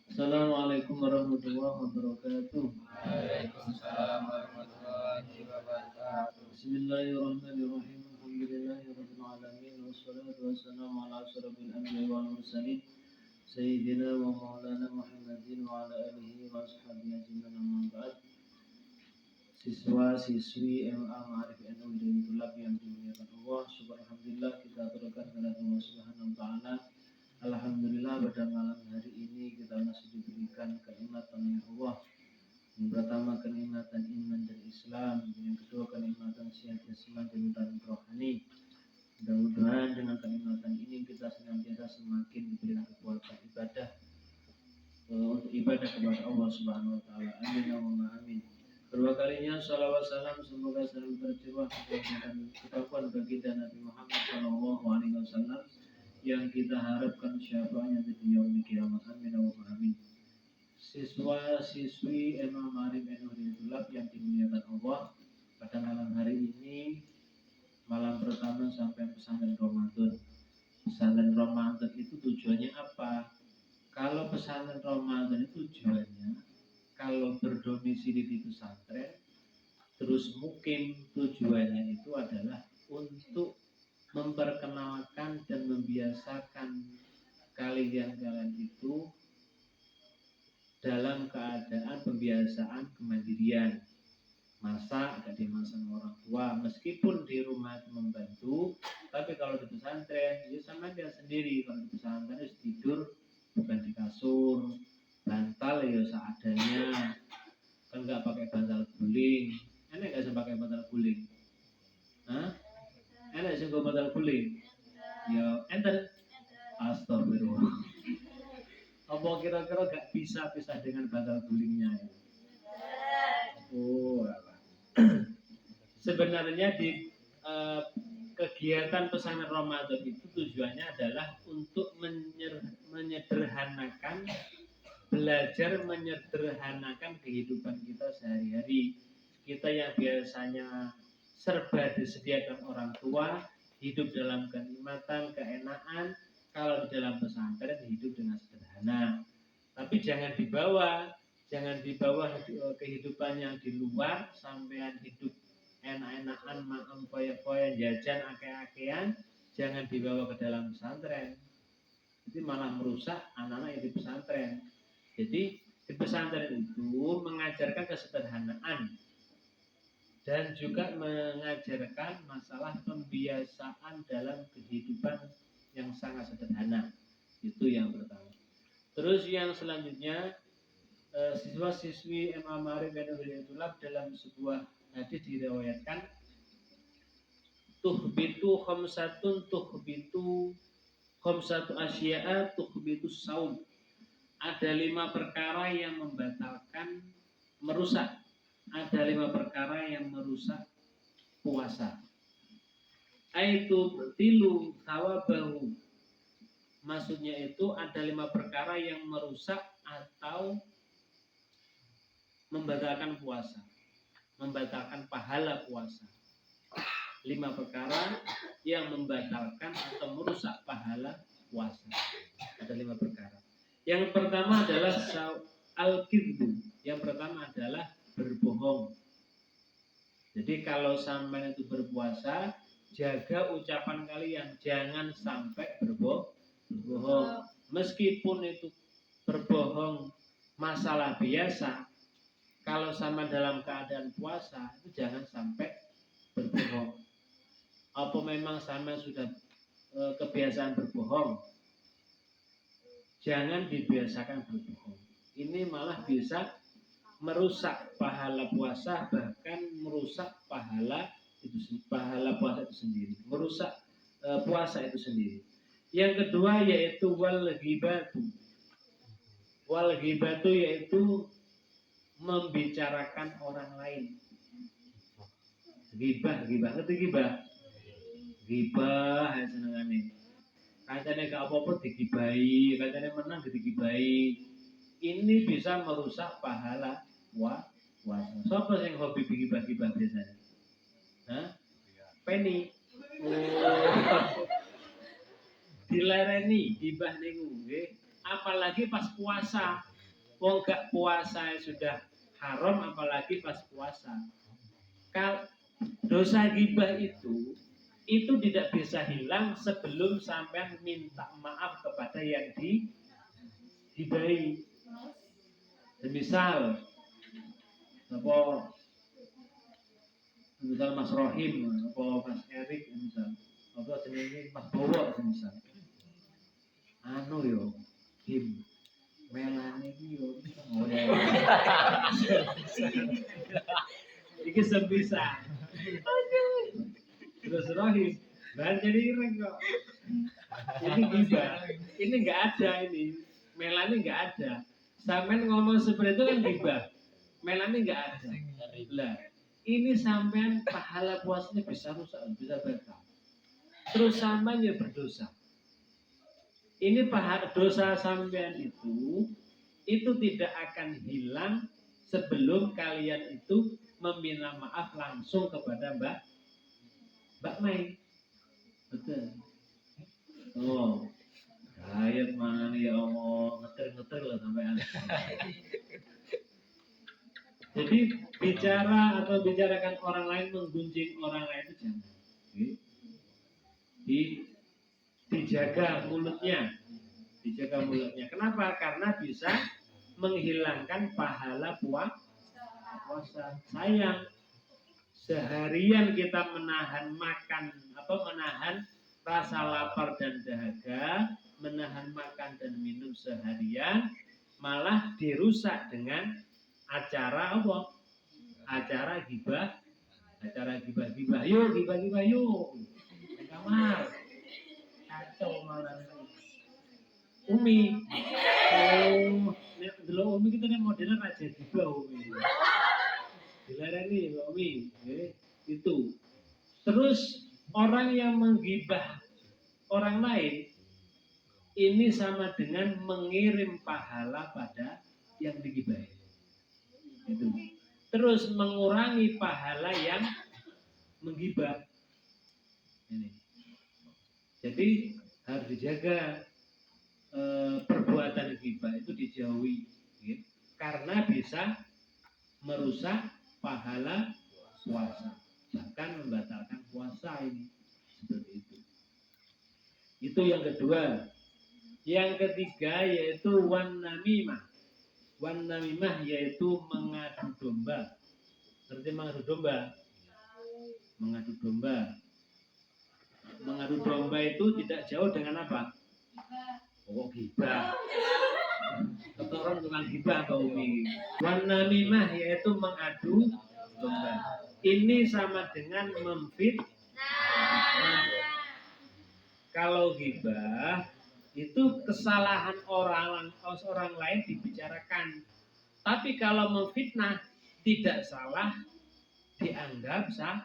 Assalamualaikum warahmatullahi wabarakatuh. Waalaikumsalam warahmatullahi wabarakatuh. Bismillahirrahmanirrahim. Alhamdulillahirabbil alamin wassalatu wassalamu ala asyrofil anbiya'i wal mursalin sayyidina wa maulana Muhammadin wa ala alihi wa ashabihi ajmain, amma ba'd. Siswa-siswi MA Ma'arif NU dan tulab yang dimuliakan Allah, alhamdulillah kita aturkan kepada Allah Subhanahu wa taala. Alhamdulillah pada malam hari ini kita masih diberikan kenikmatan oleh Allah. Yang pertama kenikmatan iman dan Islam, yang kedua kenikmatan sehat jasmani dan rohani. Mudah-mudahan dengan kenikmatan ini kita senantiasa semakin diberikan kekuatan ibadah untuk ibadah kepada Allah Subhanahu wa taala. Amin Allahumma amin. Kedua kalinya salawat salam semoga selalu tercurah dan ketakwaan baginda Nabi Muhammad sallallahu alaihi wasallam yang kita harapkan syafaatnya di yaumil kiamat. Amin Allahumma amin. Siswa-siswi MA Ma'arif NU Tulab yang dimuliakan Allah, pada malam hari ini malam pertama sampai pesantren Ramadan. Pesantren Ramadan itu tujuannya apa? Kalau pesantren Ramadan itu tujuannya kalau berdomisili di pesantren terus mukim, tujuannya itu adalah untuk memperkenalkan dan membiasakan kalian itu dalam keadaan pembiasaan kemandirian, masak gak dimasak orang tua, meskipun di rumah itu membantu, tapi kalau di pesantren ya sama dia sendiri. Kalau di pesantren harus tidur bukan di kasur, bantal ya seadanya, kan nggak pakai bantal guling. Enak nggak sih pakai bantal guling? Hah? Enak sih gue bantal guling? Ya enter. Astagfirullah. Apa kira-kira gak bisa pisah dengan bantal gulingnya? Oh, sebenarnya di kegiatan pesantren Ramadan itu tujuannya adalah untuk menyederhanakan, belajar menyederhanakan kehidupan kita sehari-hari. Kita yang biasanya serba disediakan orang tua, hidup dalam kenikmatan, keenaan, kalau di dalam pesantren hidup dengan sederhana. Tapi jangan dibawa kehidupan yang di luar, sampean hidup enak-enakan, makan foya-foya, jajan ake-akean, jangan dibawa ke dalam pesantren. Jadi malah merusak anak-anak yang di pesantren. Jadi di pesantren itu mengajarkan kesederhanaan dan juga mengajarkan masalah pembiasaan dalam kehidupan yang sangat sederhana. Itu yang pertama. Terus yang selanjutnya, siswa-siswi MA Ma'arif NU Tulab dalam sebuah hadis diriwayatkan, tuhbitu khamsatu asya'a tuhbitu saum. Ada 5 perkara yang membatalkan, merusak. Ada 5 perkara yang merusak puasa. Aitu tilu tawabahu. Maksudnya itu ada 5 perkara yang merusak atau membatalkan puasa, membatalkan pahala puasa. 5 perkara yang membatalkan atau merusak pahala puasa. Ada 5 perkara. Yang pertama adalah al-kidbu. Yang pertama adalah berbohong. Jadi kalau sampai itu berpuasa, jaga ucapan kalian, jangan sampai berbohong. Meskipun itu berbohong masalah biasa, kalau sama dalam keadaan puasa itu jangan sampai berbohong. Apa memang sama sudah kebiasaan berbohong? Jangan dibiasakan berbohong. Ini malah bisa merusak pahala puasa, bahkan merusak pahala puasa itu sendiri, merusak puasa itu sendiri. Yang kedua yaitu wal ghibatu. Wal ghibatu yaitu membicarakan orang lain. Ghibah, ngerti ghibah? Ghibah ya senengane. Kancane gak apa-apa digibahi, kancane menang digibahi. Ini bisa merusak pahala puasa. Siapa yang hobi ghibah-ghibah biasanya? Hah? Penny. dilereni gibah niku nggih, apalagi pas puasa. Wong gak puasa sudah haram apalagi pas puasa. Dosa gibah itu tidak bisa hilang sebelum sampai minta maaf kepada yang digibahi. Misal Mas Rohim, Mas Erik, misal jenenge Mas Bowo misal. Anu yo, Him melane iki yo iki sebisa. Terus Rohim, jadi ireng kok. Ini gibah. Ini enggak ada ini. Melane enggak ada. Sampean ngomong seperti itu kan gibah. Melane enggak ada. Lah, ini sampean pahala puasanya bisa rusak, bisa batal. Terus sampean ya berdosa. Ini pahala dosa sampean itu tidak akan hilang sebelum kalian itu meminta maaf langsung kepada Mbak Mai. Betul. Oh, ayat mana nih ya Allah, ngeter lah sampean. Jadi bicara atau bicarakan orang lain, menggunjing orang lain itu jangan. Dijaga mulutnya. Kenapa? Karena bisa menghilangkan pahala puasa. Sayang, seharian kita menahan makan menahan rasa lapar dan dahaga, menahan makan dan minum seharian, malah dirusak dengan acara apa? Acara gibah. Yuk, gibah yuk. Di kamar. Kacau malah. Umi. Oh, nek delok Umi kita nek modern aja gibah Umi. Dilarani Umi, itu. Terus orang yang menggibah orang lain ini sama dengan mengirim pahala pada yang digibahi. Itu. Terus mengurangi pahala yang menggibah. Ini. Jadi harus dijaga perbuatan gibah itu dijauhi, gitu. Karena bisa merusak pahala puasa, bahkan membatalkan puasa ini seperti itu. Itu yang kedua. Yang ketiga yaitu wan namimah. Wan namimah yaitu mengadu domba. Seperti mengadu domba. Mengadu domba. Mengadu domba itu tidak jauh dengan apa? Pokok gibah. Keturun dengan gibah ke Umi. Wan namimah yaitu mengadu domba. Ini sama dengan memfitnah. Kalau gibah itu kesalahan orang lain dibicarakan. Tapi kalau memfitnah tidak salah, dianggap sah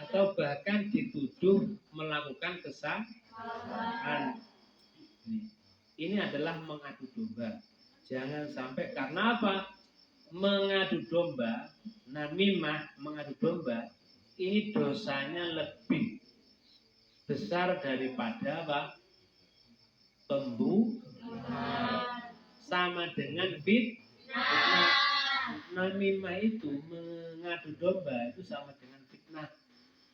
atau bahkan dituduh melakukan kesalahan. Ini adalah mengadu domba. Jangan sampai, karena apa? Mengadu domba, namimah, mengadu domba, ini dosanya lebih besar daripada apa? Pembunuhan. Sama dengan fitnah. Namimah itu mengadu domba itu sama dengan fitnah.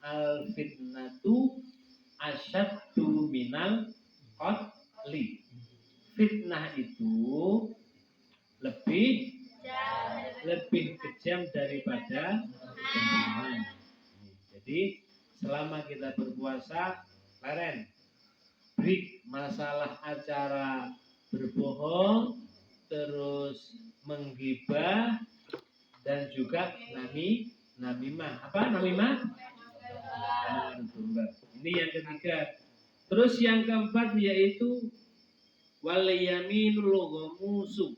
Al fitnatu asyaddu minal qatli. Fitnah itu lebih kejam daripada pembunuhan. Jadi selama kita berpuasa, leren, break masalah acara berbohong, terus menggibah, dan juga namimah. Apa namimah? Ini yang ketiga. Terus yang keempat yaitu wal yaminul ghamusu,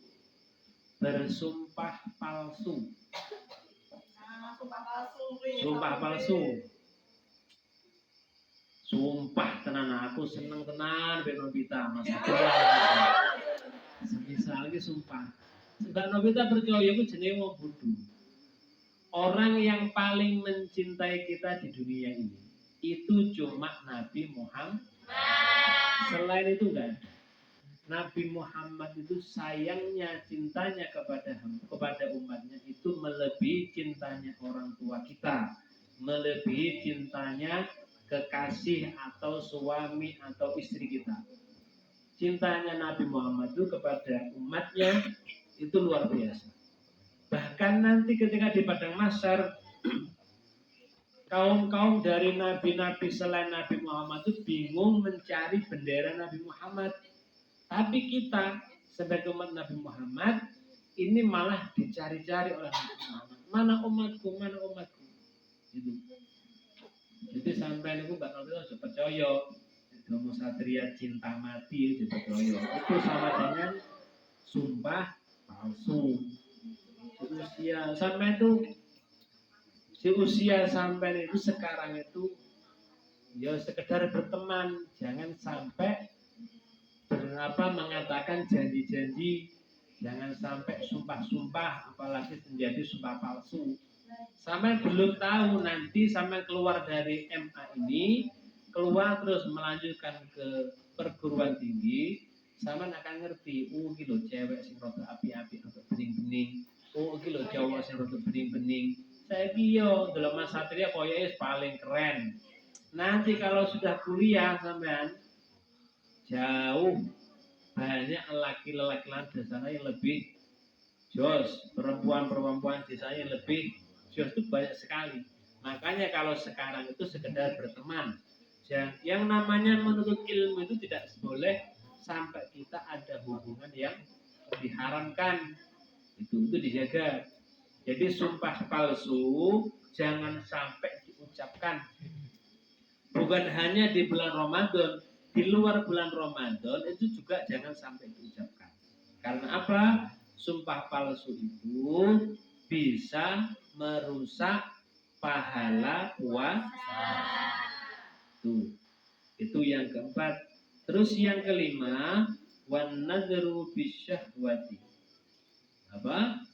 bersumpah palsu. Sumpah palsu. Sumpah tenan aku seneng tenan ben Nobita Mas. Semisal iki sumpah. Mbak Nobita percaya iku jenenge wong bodho. Orang yang paling mencintai kita di dunia ini itu cuma Nabi Muhammad. Selain itu enggak ada. Nabi Muhammad itu sayangnya, cintanya kepada umatnya itu melebihi cintanya orang tua kita, melebihi cintanya kekasih atau suami atau istri kita. Cintanya Nabi Muhammad itu kepada umatnya itu luar biasa. Bahkan nanti ketika di padang mahsyar kaum-kaum dari nabi-nabi selain Nabi Muhammad itu bingung mencari bendera Nabi Muhammad. Tapi kita sebagai umat Nabi Muhammad ini malah dicari-cari oleh Nabi Muhammad. Mana umatku, mana umatku. Gitu. Jadi sampai itu Mbak Nobel sudah percaya Domo Satria cinta mati sudah percaya. Itu sama dengan sumpah palsu. Usia sampai itu sekarang itu ya sekedar berteman, jangan sampai mengatakan janji-janji, jangan sampai sumpah-sumpah, apalagi menjadi sumpah palsu. Sampai belum tahu nanti sampai keluar dari MA ini, keluar terus melanjutkan ke perguruan tinggi, sampai akan ngerti, gitu cewek sing rada api-api atau bening-bening, gitu cowok sing rada bening-bening. Saya yo dalam Mas Satria koyoke paling keren. Nanti kalau sudah kuliah sampean jauh banyak laki-laki di sana yang lebih jos, perempuan di sana yang lebih jos itu banyak sekali. Makanya kalau sekarang itu sekedar berteman. Yang namanya menuntut ilmu itu tidak boleh sampai kita ada hubungan yang diharamkan. Itu dijaga. Jadi sumpah palsu jangan sampai diucapkan. Bukan hanya di bulan Ramadan, di luar bulan Ramadan itu juga jangan sampai diucapkan. Karena apa? Sumpah palsu itu bisa merusak pahala puasa. Itu yang keempat. Terus yang kelima, wan nadru bisyahwati. Apa?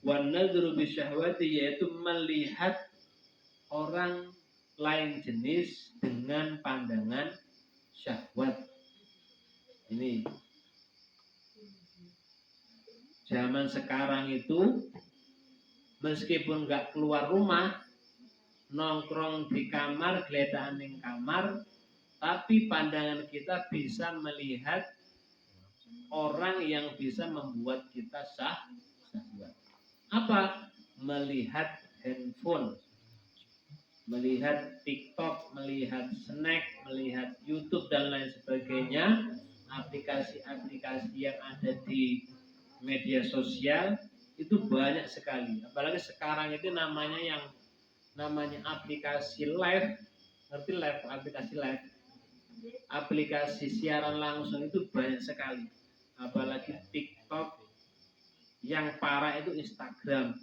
Wan nadru bisyahwati yaitu melihat orang lain jenis dengan pandangan syahwat. Ini zaman sekarang itu meskipun nggak keluar rumah, nongkrong di kamar, geletaan di kamar, tapi pandangan kita bisa melihat orang yang bisa membuat kita syahwat. Apa? Melihat handphone, melihat TikTok, melihat snack, melihat YouTube dan lain sebagainya, aplikasi-aplikasi yang ada di media sosial itu banyak sekali. Apalagi sekarang itu namanya aplikasi live, ngerti live, aplikasi live, aplikasi siaran langsung itu banyak sekali. Apalagi TikTok, yang parah itu Instagram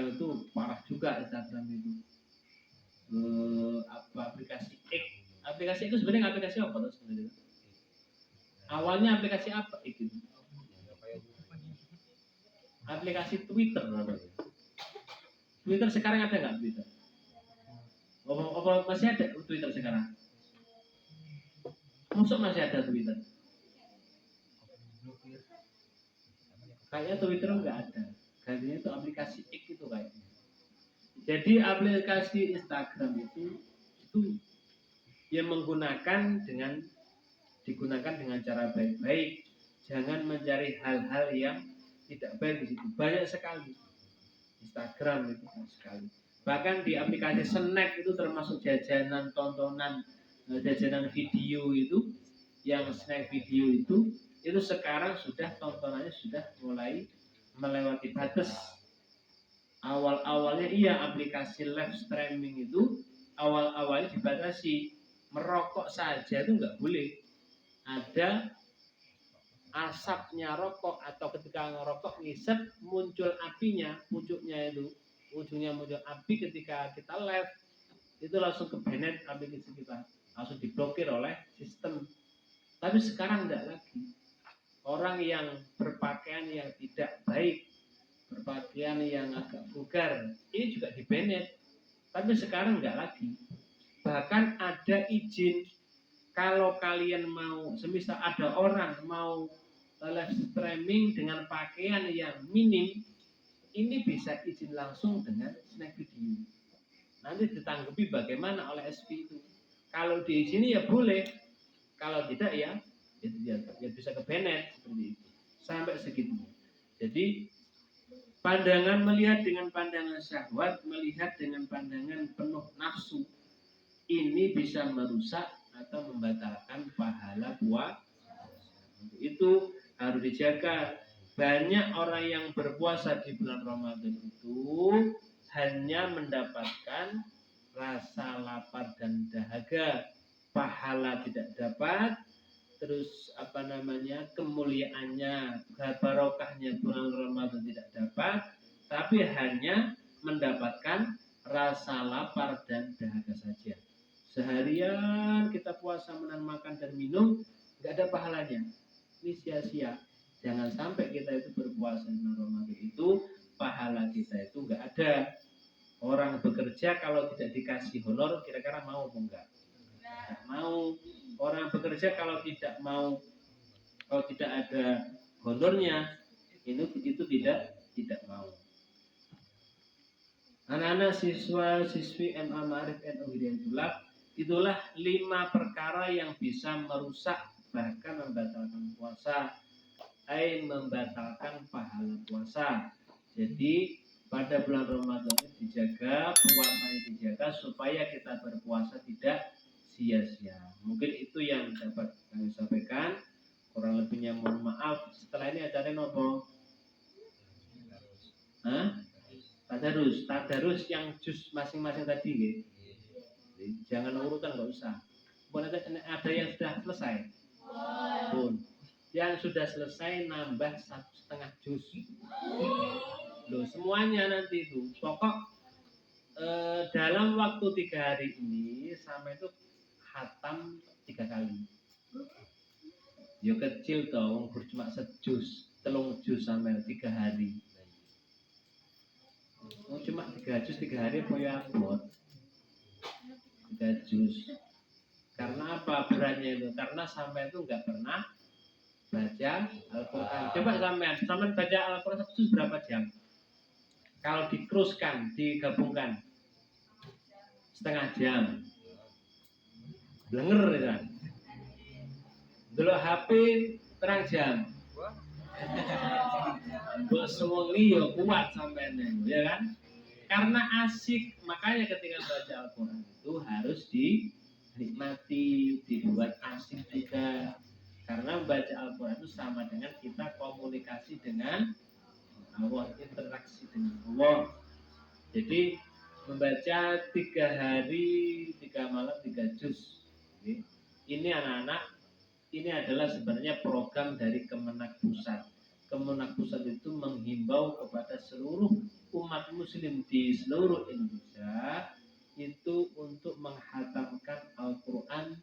itu parah juga. Instagram itu aplikasi itu sebenarnya aplikasi apa sebenarnya? Awalnya aplikasi apa itu? Aplikasi Twitter. Twitter sekarang ada nggak Twitter? Apa masih ada Twitter sekarang? Maksud masih ada Twitter? Kayaknya Twitter nggak ada. Gantinya itu aplikasi X itu kayaknya. Jadi aplikasi Instagram itu yang digunakan dengan cara baik-baik. Jangan mencari hal-hal yang tidak baik di situ. Banyak sekali Instagram itu sekali. Bahkan di aplikasi snack itu termasuk jajanan, tontonan, jajanan video itu, yang snack video itu sekarang sudah tontonannya sudah mulai melewati batas. Awal-awalnya aplikasi live streaming itu awal-awalnya dibatasi, merokok saja itu nggak boleh. Ada asapnya rokok atau ketika ngerokok ngisep muncul apinya, ujungnya muncul api ketika kita live itu langsung ke banned aplikasi kita, langsung diblokir oleh sistem. Tapi sekarang enggak lagi. Orang yang berpakaian yang tidak baik, berpakaian yang agak vulgar, ini juga di banned. Tapi sekarang enggak lagi. Bahkan ada izin kalau kalian mau, semisal ada orang mau live streaming dengan pakaian yang minim, ini bisa izin langsung dengan snack video. Nanti ditanggapi bagaimana oleh SP itu. Kalau diizini ya boleh, kalau tidak ya bisa ke banned seperti itu. Sampai segitunya. Jadi pandangan melihat dengan pandangan syahwat, melihat dengan pandangan penuh nafsu, ini bisa merusak atau membatalkan pahala puasa. Itu harus dijaga. Banyak orang yang berpuasa di bulan Ramadan itu hanya mendapatkan rasa lapar dan dahaga, pahala tidak dapat, terus kemuliaannya, barokahnya bulan Ramadan tidak dapat, tapi hanya mendapatkan rasa lapar dan dahaga saja. Seharian kita puasa menahan makan dan minum, nggak ada pahalanya. Ini sia-sia. Jangan sampai kita itu berpuasa di bulan Ramadan itu pahala kita itu nggak ada. Orang bekerja kalau tidak dikasih honor, kira-kira mau apa enggak? Nggak mau. Orang bekerja kalau tidak ada honornya, itu tidak mau. Anak-anak siswa-siswi MA Ma'arif NU Hidayatullah, itulah 5 perkara yang bisa merusak bahkan membatalkan puasa, membatalkan pahala puasa. Jadi pada bulan Ramadan ini dijaga, puasanya dijaga supaya kita berpuasa tidak sia-sia. Mungkin itu yang dapat kami sampaikan. Kurang lebihnya mohon maaf. Setelah ini acaranya apa? Tadarus yang jus masing-masing tadi, gitu. Jangan urutan, nggak usah. Ada yang sudah selesai. Pun. Yang sudah selesai nambah 1,5 jus. Loh, semuanya nanti itu. Pokok dalam waktu 3 hari ini sampai itu khatam 3 kali. Ya kecil dong, cuma sejus, 3 jus sampai 3 hari. Cuma 3 jus 3 hari apa ya abot? 3 jus. Karena apa beratnya itu? Karena sampai itu nggak pernah baca Al-Quran. Coba sampai baca Al-Quran itu berapa jam? Kalau dikruskan, digabungkan 1/2 jam. Blenger kan? Dulu HP terang jam. Bos sewengi ya kuat sampai ya kan? Karena asik, makanya ketika baca Al-Quran itu harus dinikmati, dibuat asik juga. Karena membaca Al-Quran itu sama dengan kita komunikasi dengan Allah, interaksi dengan Allah. Jadi membaca 3 hari, 3 malam, 3 juz. Ini anak-anak, ini adalah sebenarnya program dari Kemenak Pusat. Kemenak Pusat itu menghimbau kepada seluruh umat muslim di seluruh Indonesia itu untuk menghatamkan Al-Quran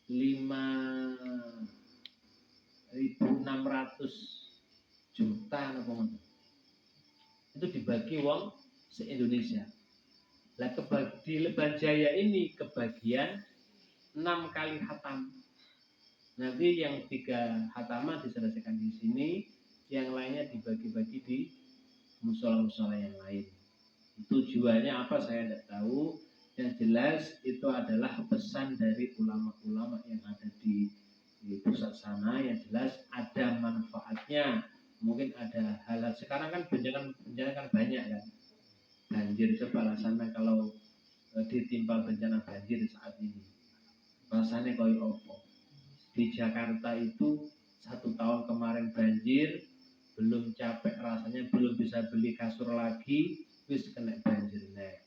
5.600 juta itu dibagi wong se-Indonesia. Lah di Leban Jaya ini kebagian 6 kali hatam. Nanti yang 3 hataman diselesaikan di sini, yang lainnya dibagi-bagi di musola-musola yang lain. Tujuannya apa saya tidak tahu. Yang jelas itu adalah pesan dari ulama-ulama yang ada di pusat sana. Yang jelas ada manfaatnya. Mungkin ada hal-hal sekarang kan bencana kan banyak kan. Banjir, coba rasanya kalau ditimpa bencana banjir saat ini. Rasanya kayak apa? Di Jakarta itu 1 tahun kemarin banjir, belum capek rasanya, belum bisa beli kasur lagi, wis kena banjir nek.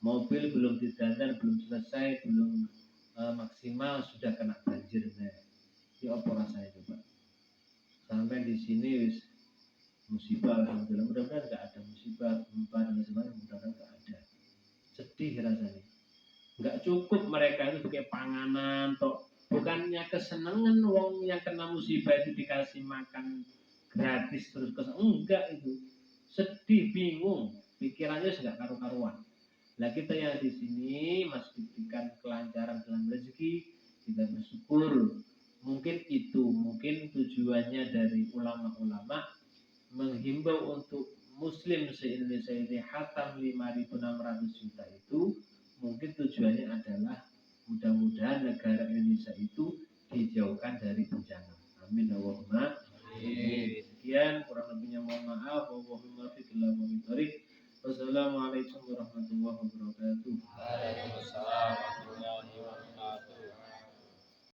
Mobil belum didandan, belum selesai, belum maksimal sudah kena banjir nek. Ya apa rasanya coba? Sampai di sini wis musibah, alhamdulillah. Mudah-mudahan nggak ada musibah, gempa dan sebagainya, mudah-mudahan nggak ada. Sedih rasanya. Nggak cukup mereka itu pakai panganan, toh bukannya kesenangan wong yang kena musibah itu dikasih makan gratis terus enggak, itu sedih, bingung, pikirannya sudah karu-karuan. Nah kita yang di sini masih diberikan kelancaran dalam rezeki, kita bersyukur. Mungkin tujuannya dari ulama-ulama menghimbau untuk Muslim se-Indonesia ini khatam 5.600 juta itu, mungkin tujuannya adalah mudah-mudahan negara Indonesia itu dijauhkan dari bencana. Amin Allahumma. Sekian, kurang lebihnya mohon maaf. Wassalamualaikum warahmatullahi wabarakatuh. Waalaikumsalam.